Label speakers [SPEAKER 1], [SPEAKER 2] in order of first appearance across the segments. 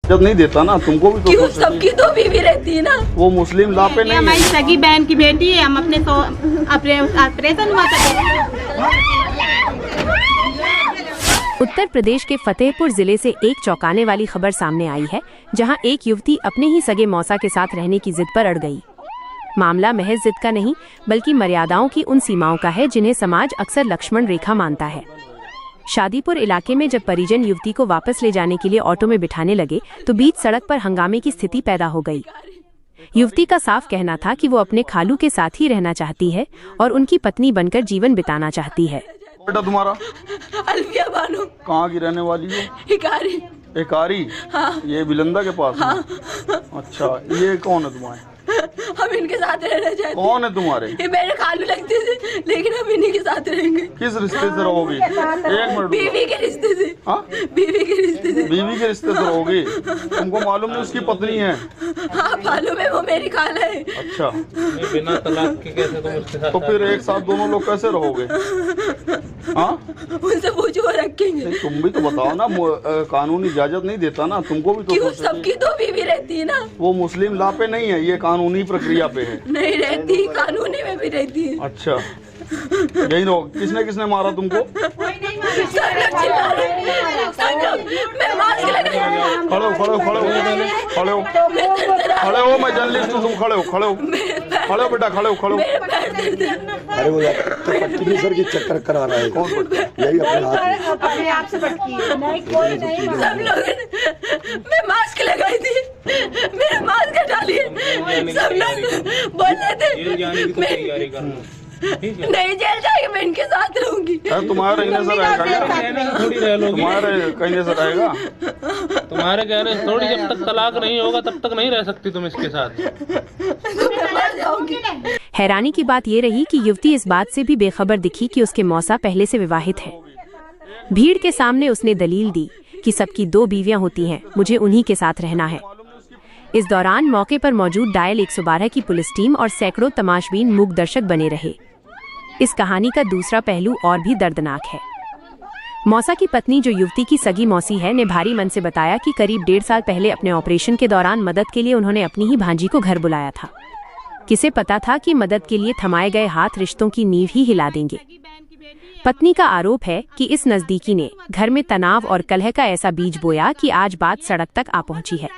[SPEAKER 1] जब नहीं देता ना तुमको भी तो
[SPEAKER 2] क्यों? सबकी तो बीवी रहती है ना।
[SPEAKER 1] वो मुस्लिम ला पे नहीं है।
[SPEAKER 3] हमारी सगी बहन की बेटी है, हम अपने ऑपरेशन हुआ था।
[SPEAKER 4] उत्तर प्रदेश के फतेहपुर जिले से एक चौंकाने वाली खबर सामने आई है, जहां एक युवती अपने ही सगे मौसा के साथ रहने की जिद पर अड़ गई। मामला महज जिद का नहीं, बल्कि मर्यादाओं की उन सीमाओं का है जिन्हें समाज अक्सर लक्ष्मण रेखा मानता है। शादीपुर इलाके में जब परिजन युवती को वापस ले जाने के लिए ऑटो में बिठाने लगे तो बीच सड़क पर हंगामे की स्थिति पैदा हो गई। युवती का साफ कहना था कि वो अपने खालू के साथ ही रहना चाहती है और उनकी पत्नी बनकर जीवन बिताना चाहती है।
[SPEAKER 1] बेटा तुम्हारा
[SPEAKER 2] अलविया बानो।
[SPEAKER 1] कहाँ की रहने वाली है?
[SPEAKER 2] हिकारी।
[SPEAKER 1] एकारी?
[SPEAKER 2] हाँ।
[SPEAKER 1] ये बिलंदा के पास?
[SPEAKER 2] हाँ।
[SPEAKER 1] अच्छा, ये कौन है तुम्हारे?
[SPEAKER 2] हम इनके साथ रहना चाहते हैं।
[SPEAKER 1] कौन है तुम्हारे?
[SPEAKER 2] ये मेरे खालू लगते थे, लेकिन हम इन्हीं के साथ रहेंगे।
[SPEAKER 1] किस रिश्ते से रहोगी? एक मिनट।
[SPEAKER 2] बीवी के रिश्ते से।
[SPEAKER 1] हाँ?
[SPEAKER 2] बीवी के रिश्ते से।
[SPEAKER 1] बीवी के रिश्ते से रहोगी? तुमको मालूम नहीं उसकी पत्नी है?
[SPEAKER 2] हाँ मालूम है, वो मेरी खाला है।
[SPEAKER 1] अच्छा,
[SPEAKER 5] बिना तलाक के कैसे तुम उसके साथ?
[SPEAKER 1] तो फिर एक साथ दोनों लोग कैसे रहोगे? हाँ,
[SPEAKER 2] उनसे पूछो, वो रखेंगे।
[SPEAKER 1] तुम भी तो बताओ ना, कानूनी इजाजत नहीं देता ना, तुमको भी तो
[SPEAKER 2] क्यों?
[SPEAKER 1] सोचना
[SPEAKER 2] सबकी तो बीवी रहती है ना।
[SPEAKER 1] वो मुस्लिम ला पे नहीं है, ये कानूनी प्रक्रिया पे है।
[SPEAKER 2] नहीं रहती, कानूनी में भी रहती है।
[SPEAKER 1] अच्छा, यही रहो। किसने किसने मारा तुमको?
[SPEAKER 2] सब लोग चिल्ला रहे हैं, सब लोग। मैं मास्क लगाई।
[SPEAKER 1] खड़े हो, खड़े हो, खड़े हो, खड़े हो, खड़े हो। मैं जर्नलिस्ट हूँ, तुम खड़े हो, खड़े हो, खड़े हो बेटा, खड़े हो, खड़े हो।
[SPEAKER 6] अरे वो तो पट्टी सर की चक्कर करा रहा है। कौन? यही अपने हाथ
[SPEAKER 3] से पटकी है।
[SPEAKER 2] सब लोग। मैं मास्क लगाई थी, मेरा मास्क हटा लिए। सब लोग बोल रहे थे नहीं जेल जाएगी, मैं इनके साथ रहूंगी।
[SPEAKER 1] तुम्हारे रहने से रहेगा?
[SPEAKER 5] थोड़ी रह लोगी।
[SPEAKER 1] तुम्हारे कहने से रहेगा?
[SPEAKER 5] तुम्हारे कहने से थोड़ी, जब तक तलाक नहीं होगा तब तक नहीं रह सकती तुम इसके साथ।
[SPEAKER 2] तो मैं मर जाऊंगी।
[SPEAKER 4] हैरानी की बात ये रही कि युवती इस बात से भी बेखबर दिखी कि उसके मौसा पहले से विवाहित है। भीड़ के सामने उसने दलील दी कि सबकी 2 बीवियां होती हैं, मुझे उन्हीं के साथ रहना है। इस दौरान मौके पर मौजूद डायल 112 की पुलिस टीम और सैकड़ों तमाशबीन मूक दर्शक बने रहे। इस कहानी का दूसरा पहलू और भी दर्दनाक है। मौसा की पत्नी, जो युवती की सगी मौसी है, ने भारी मन से बताया कि करीब 1.5 साल पहले अपने ऑपरेशन के दौरान मदद के लिए उन्होंने अपनी ही भांजी को घर बुलाया था। किसे पता था कि मदद के लिए थमाए गए हाथ रिश्तों की नींव ही हिला देंगे। पत्नी का आरोप है कि इस नजदीकी ने घर में तनाव और कलह का ऐसा बीज बोया कि आज बात सड़क तक आ पहुंची है।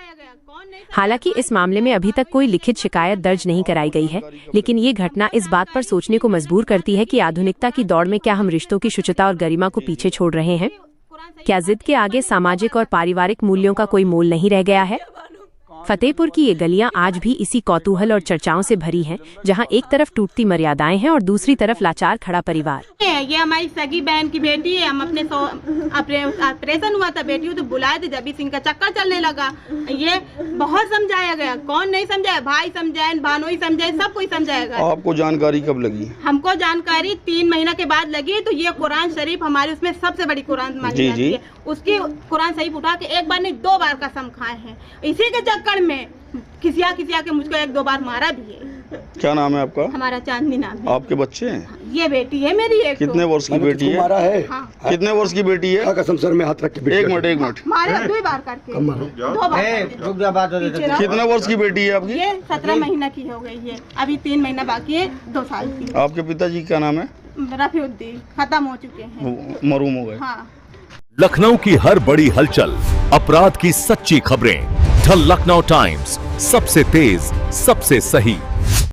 [SPEAKER 4] हालांकि इस मामले में अभी तक कोई लिखित शिकायत दर्ज नहीं कराई गई है, लेकिन ये घटना इस बात पर सोचने को मजबूर करती है कि आधुनिकता की दौड़ में क्या हम रिश्तों की शुचिता और गरिमा को पीछे छोड़ रहे हैं? क्या जिद के आगे सामाजिक और पारिवारिक मूल्यों का कोई मोल नहीं रह गया है? फतेहपुर की ये गलियां आज भी इसी कौतूहल और चर्चाओं से भरी हैं, जहां एक तरफ टूटती मर्यादाएं हैं और दूसरी तरफ लाचार खड़ा परिवार।
[SPEAKER 3] ये हमारी सगी बहन की बेटी है, हम अपने ऑपरेशन हुआ था, बेटी तो बुलाए थे, जब इनका चक्कर चलने लगा। ये बहुत समझाया गया, कौन नहीं समझाया? भाई समझाए, भानोई समझाए, सब कोई समझाएगा।
[SPEAKER 1] आपको जानकारी कब लगी?
[SPEAKER 3] हमको जानकारी 3 महीना के बाद लगी। तो ये कुरान शरीफ हमारे उसमें सबसे बड़ी कुरान मानी जाती है। उसकी कुरान शरीफ उठा के 1 बार नहीं 2 बार कसम खाए हैं। इसी के चक्कर में किसिया के मुझको 1-2 बार मारा भी है।
[SPEAKER 1] क्या नाम है आपका?
[SPEAKER 3] हमारा चांदनी नाम है।
[SPEAKER 1] आपके बच्चे हैं?
[SPEAKER 3] ये बेटी है मेरी। एक
[SPEAKER 1] कितने वर्ष की बेटी है?
[SPEAKER 6] मारा है।
[SPEAKER 3] हाँ।
[SPEAKER 1] कितने वर्ष की बेटी है?
[SPEAKER 6] कसम सर में हाथ रख के।
[SPEAKER 1] एक मिनट।
[SPEAKER 3] मारे 2 बार करके। 2 बार।
[SPEAKER 1] कितने वर्ष की बेटी है आपकी?
[SPEAKER 3] ये 17 महीना की हो गई है, अभी 3 महीना बाकी है, 2 साल की।
[SPEAKER 1] आपके पिताजी क्या नाम है?
[SPEAKER 3] रफीउद्दीन। खत्म हो चुके हैं,
[SPEAKER 1] मरूम हो गए।
[SPEAKER 3] हाँ।
[SPEAKER 7] लखनऊ की हर बड़ी हलचल, अपराध की सच्ची खबरें, द लखनऊ टाइम्स, सबसे तेज, सबसे सही।